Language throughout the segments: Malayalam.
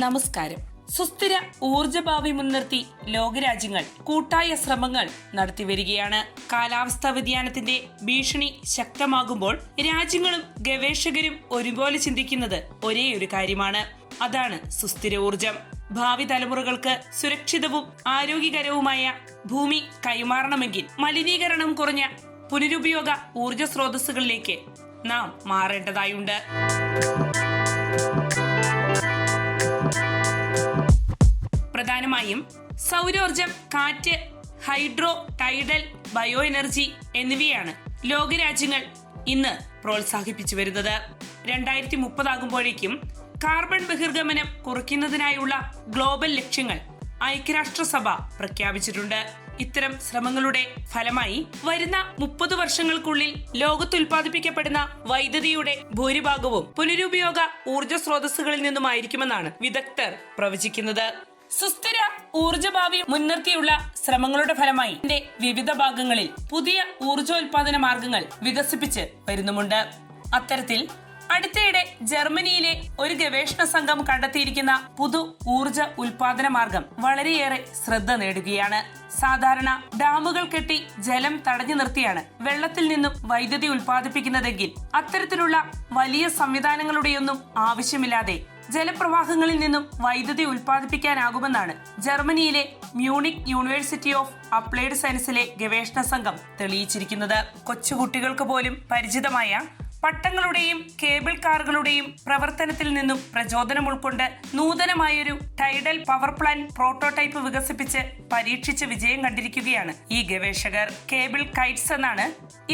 നമസ്കാരം. സുസ്ഥിര ഊർജ്ജഭാവി മുൻനിർത്തി ലോകരാജ്യങ്ങൾ കൂട്ടായ ശ്രമങ്ങൾ നടത്തിവരികയാണ്. കാലാവസ്ഥാ വ്യതിയാനത്തിന്റെ ഭീഷണി ശക്തമാകുമ്പോൾ രാജ്യങ്ങളും ഗവേഷകരും ഒരുപോലെ ചിന്തിക്കുന്നത് ഒരേ ഒരു കാര്യമാണ്. അതാണ് സുസ്ഥിര ഊർജം. ഭാവി തലമുറകൾക്ക് സുരക്ഷിതവും ആരോഗ്യകരവുമായ ഭൂമി കൈമാറണമെങ്കിൽ മലിനീകരണം കുറഞ്ഞ പുനരുപയോഗ ഊർജ സ്രോതസ്സുകളിലേക്ക് നാം മാറേണ്ടതായുണ്ട്. പ്രധാനമായും സൗരോർജം, കാറ്റ്, ഹൈഡ്രോ, ടൈഡൽ, ബയോ എനർജി എന്നിവയാണ് ലോകരാജ്യങ്ങൾ ഇന്ന് പ്രോത്സാഹിപ്പിച്ചു വരുന്നത്. 2030 ആകുമ്പോഴേക്കും കാർബൺ ബഹിർഗമനം കുറയ്ക്കുന്നതിനായുള്ള ഗ്ലോബൽ ലക്ഷ്യങ്ങൾ ഐക്യരാഷ്ട്രസഭ പ്രഖ്യാപിച്ചിട്ടുണ്ട്. ഇത്തരം ശ്രമങ്ങളുടെ ഫലമായി വരുന്ന 30 വർഷങ്ങൾക്കുള്ളിൽ ലോകത്ത് ഉൽപ്പാദിപ്പിക്കപ്പെടുന്ന വൈദ്യുതിയുടെ ഭൂരിഭാഗവും പുനരുപയോഗ ഊർജ സ്രോതസ്സുകളിൽ നിന്നുമായിരിക്കുമെന്നാണ് വിദഗ്ധർ പ്രവചിക്കുന്നത്. സുസ്ഥിര ഊർജ്ജഭാവി മുൻനിർത്തിയുള്ള ശ്രമങ്ങളുടെ ഫലമായി വിവിധ ഭാഗങ്ങളിൽ പുതിയ ഊർജോൽപാദന മാർഗങ്ങൾ വികസിപ്പിച്ച് വരുന്നുമുണ്ട്. അത്തരത്തിൽ അടുത്തിടെ ജർമ്മനിയിലെ ഒരു ഗവേഷണ സംഘം കണ്ടെത്തിയിരിക്കുന്ന പുതു ഊർജ ഉൽപാദന മാർഗം വളരെയേറെ ശ്രദ്ധ നേടുകയാണ്. സാധാരണ ഡാമുകൾ കെട്ടി ജലം തടഞ്ഞു നിർത്തിയാണ് വെള്ളത്തിൽ നിന്നും വൈദ്യുതി ഉൽപ്പാദിപ്പിക്കുന്നതെങ്കിൽ അത്തരത്തിലുള്ള വലിയ സംവിധാനങ്ങളുടെയൊന്നും ആവശ്യമില്ലാതെ ജലപ്രവാഹങ്ങളിൽ നിന്നും വൈദ്യുതി ഉൽപ്പാദിപ്പിക്കാനാകുമെന്നാണ് ജർമ്മനിയിലെ മ്യൂണിക് യൂണിവേഴ്സിറ്റി ഓഫ് അപ്ലൈഡ് സയൻസിലെ ഗവേഷണ സംഘം തെളിയിച്ചിരിക്കുന്നത്. കൊച്ചുകുട്ടികൾക്ക് പോലും പരിചിതമായ പട്ടങ്ങളുടെയും കേബിൾ കാറുകളുടെയും പ്രവർത്തനത്തിൽ നിന്നും പ്രചോദനം ഉൾക്കൊണ്ട് നൂതനമായൊരു ടൈഡൽ പവർ പ്ലാന്റ് പ്രോട്ടോടൈപ്പ് വികസിപ്പിച്ച് പരീക്ഷിച്ച് വിജയം കണ്ടിരിക്കുകയാണ് ഈ ഗവേഷകർ. കേബിൾ കൈറ്റ്സ് എന്നാണ്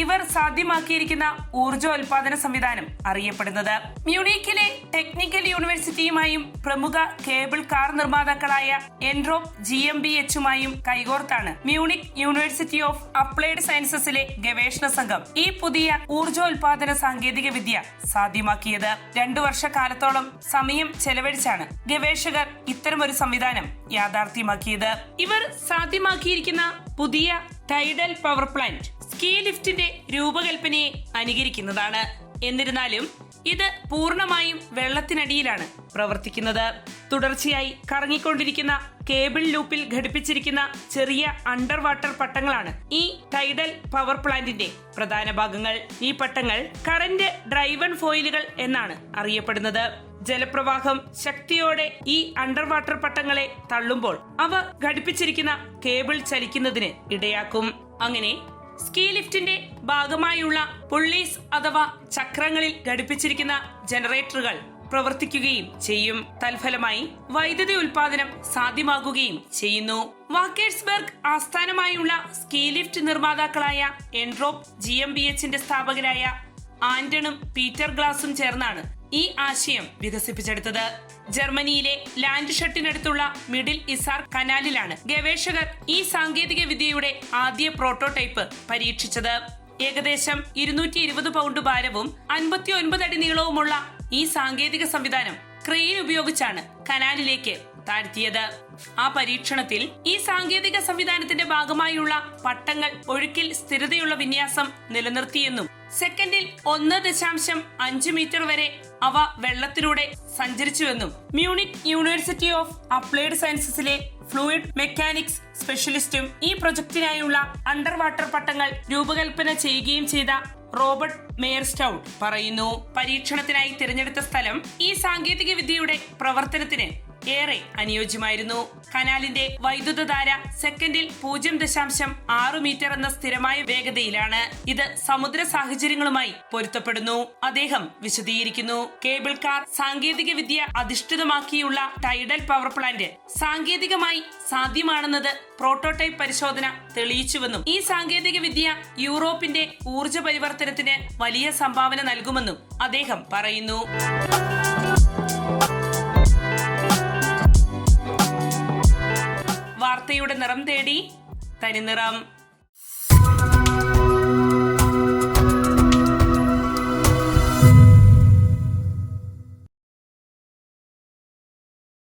ഇവർ സാധ്യമാക്കിയിരിക്കുന്ന ഊർജോൽപാദന സംവിധാനം അറിയപ്പെടുന്നത്. മ്യൂണിക്കിലെ ടെക്നിക്കൽ യൂണിവേഴ്സിറ്റിയുമായും പ്രമുഖ കേബിൾ കാർ നിർമ്മാതാക്കളായ എൻഡ്രോപ്പ് GmbHുമായും കൈകോർത്താണ് മ്യൂണിക് യൂണിവേഴ്സിറ്റി ഓഫ് അപ്ലൈഡ് സയൻസസിലെ ഗവേഷണ സംഘം ഈ പുതിയ ഊർജോൽപാദന സാങ്കേതിക വിദ്യ സാധ്യമാക്കിയത്. 2 വർഷക്കാലത്തോളം സമയം ചെലവഴിച്ചാണ് ഗവേഷകർ ഇത്തരമൊരു സംവിധാനം യാഥാർത്ഥ്യമാക്കിയത്. ഇവർ സാധ്യമാക്കിയിരിക്കുന്ന പുതിയ ടൈഡൽ പവർ പ്ലാന്റ് സ്കീ ലിഫ്റ്റിന്റെ രൂപകൽപ്പനയെ അനുകരിക്കുന്നതാണ്. എന്നിരുന്നാലും ഇത് പൂർണ്ണമായും വെള്ളത്തിനടിയിലാണ് പ്രവർത്തിക്കുന്നത്. തുടർച്ചയായി കറങ്ങിക്കൊണ്ടിരിക്കുന്ന കേബിൾ ലൂപ്പിൽ ഘടിപ്പിച്ചിരിക്കുന്ന ചെറിയ അണ്ടർ വാട്ടർ പട്ടങ്ങളാണ് ഈ ടൈഡൽ പവർ പ്ലാന്റിന്റെ പ്രധാന ഭാഗങ്ങൾ. ഈ പട്ടങ്ങൾ കറന്റ് ഡ്രൈവൺ ഫോയിലുകൾ എന്നാണ് അറിയപ്പെടുന്നത്. ജലപ്രവാഹം ശക്തിയോടെ ഈ അണ്ടർ വാട്ടർ പട്ടങ്ങളെ തള്ളുമ്പോൾ അവ ഘടിപ്പിച്ചിരിക്കുന്ന കേബിൾ ചലിക്കുന്നതിന് ഇടയാക്കും. അങ്ങനെ സ്കീ ലിഫ്റ്റിന്റെ ഭാഗമായുള്ള പുള്ളീസ് അഥവാ ചക്രങ്ങളിൽ ഘടിപ്പിച്ചിരിക്കുന്ന ജനറേറ്ററുകൾ പ്രവർത്തിക്കുകയും ചെയ്യും. തൽഫലമായി വൈദ്യുതി ഉൽപാദനം സാധ്യമാകുകയും ചെയ്യുന്നു. വാക്കേഴ്സ്ബർഗ് ആസ്ഥാനമായുള്ള സ്കീ ലിഫ്റ്റ് നിർമ്മാതാക്കളായ എൻഡ്രോപ്പ് GmbHന്റെ സ്ഥാപകരായ ആന്റണും പീറ്റർ ഗ്ലാസും ചേർന്നാണ് ഈ ആശയം വികസിപ്പിച്ചെടുത്തത്. ജർമ്മനിയിലെ ലാൻഡ് ഷട്ടിനടുത്തുള്ള മിഡിൽ ഇസാർ കനാലിലാണ് ഗവേഷകർ ഈ സാങ്കേതിക വിദ്യയുടെ ആദ്യ പ്രോട്ടോടൈപ്പ് പരീക്ഷിച്ചത്. ഏകദേശം 220 പൗണ്ട് ഭാരവും 59 അടി നീളവുമുള്ള ഈ സാങ്കേതിക സംവിധാനം ക്രെയിൻ ഉപയോഗിച്ചാണ് കനാലിലേക്ക് താഴ്ത്തിയത്. ആ പരീക്ഷണത്തിൽ ഈ സാങ്കേതിക സംവിധാനത്തിന്റെ ഭാഗമായുള്ള പട്ടങ്ങൾ ഒഴുക്കിൽ സ്ഥിരതയുള്ള വിന്യാസം നിലനിർത്തിയെന്നും സെക്കൻഡിൽ 1.5 മീറ്റർ വരെ അവ വെള്ളത്തിലൂടെ സഞ്ചരിച്ചുവെന്നും മ്യൂണിക് യൂണിവേഴ്സിറ്റി ഓഫ് അപ്ലൈഡ് സയൻസസിലെ ഫ്ലൂയിഡ് മെക്കാനിക്സ് സ്പെഷ്യലിസ്റ്റും ഈ പ്രൊജക്ടിനായുള്ള അണ്ടർ വാട്ടർ പട്ടങ്ങൾ രൂപകൽപ്പന ചെയ്യുകയും ചെയ്ത റോബർട്ട് മേയർസ്റ്റൗഡ് പറയുന്നു. പരീക്ഷണത്തിനായി തിരഞ്ഞെടുത്ത സ്ഥലം ഈ സാങ്കേതിക വിദ്യയുടെ പ്രവർത്തനത്തിന് ഏറെ അനുയോജ്യമായിരുന്നു. കനാലിന്റെ വൈദ്യുതധാര സെക്കൻഡിൽ 0.6 മീറ്റർ എന്ന സ്ഥിരമായ വേഗതയിലാണ്. ഇത് സമുദ്ര സാഹചര്യങ്ങളുമായി പൊരുത്തപ്പെടുന്നു. അദ്ദേഹം വിശദീകരിക്കുന്നു. കേബിൾ കാർ സാങ്കേതിക വിദ്യ അധിഷ്ഠിതമാക്കിയുള്ള ടൈഡൽ പവർ പ്ലാന്റ് സാങ്കേതികമായി സാധ്യമാണെന്നത് പ്രോട്ടോടൈപ്പ് പരിശോധന തെളിയിച്ചുവെന്നും ഈ സാങ്കേതിക വിദ്യ യൂറോപ്പിന്റെ ഊർജ പരിവർത്തനത്തിന് വലിയ സംഭാവന നൽകുമെന്നും അദ്ദേഹം പറയുന്നു. വാർത്തയുടെ നിറം തേടി തനിനിറം.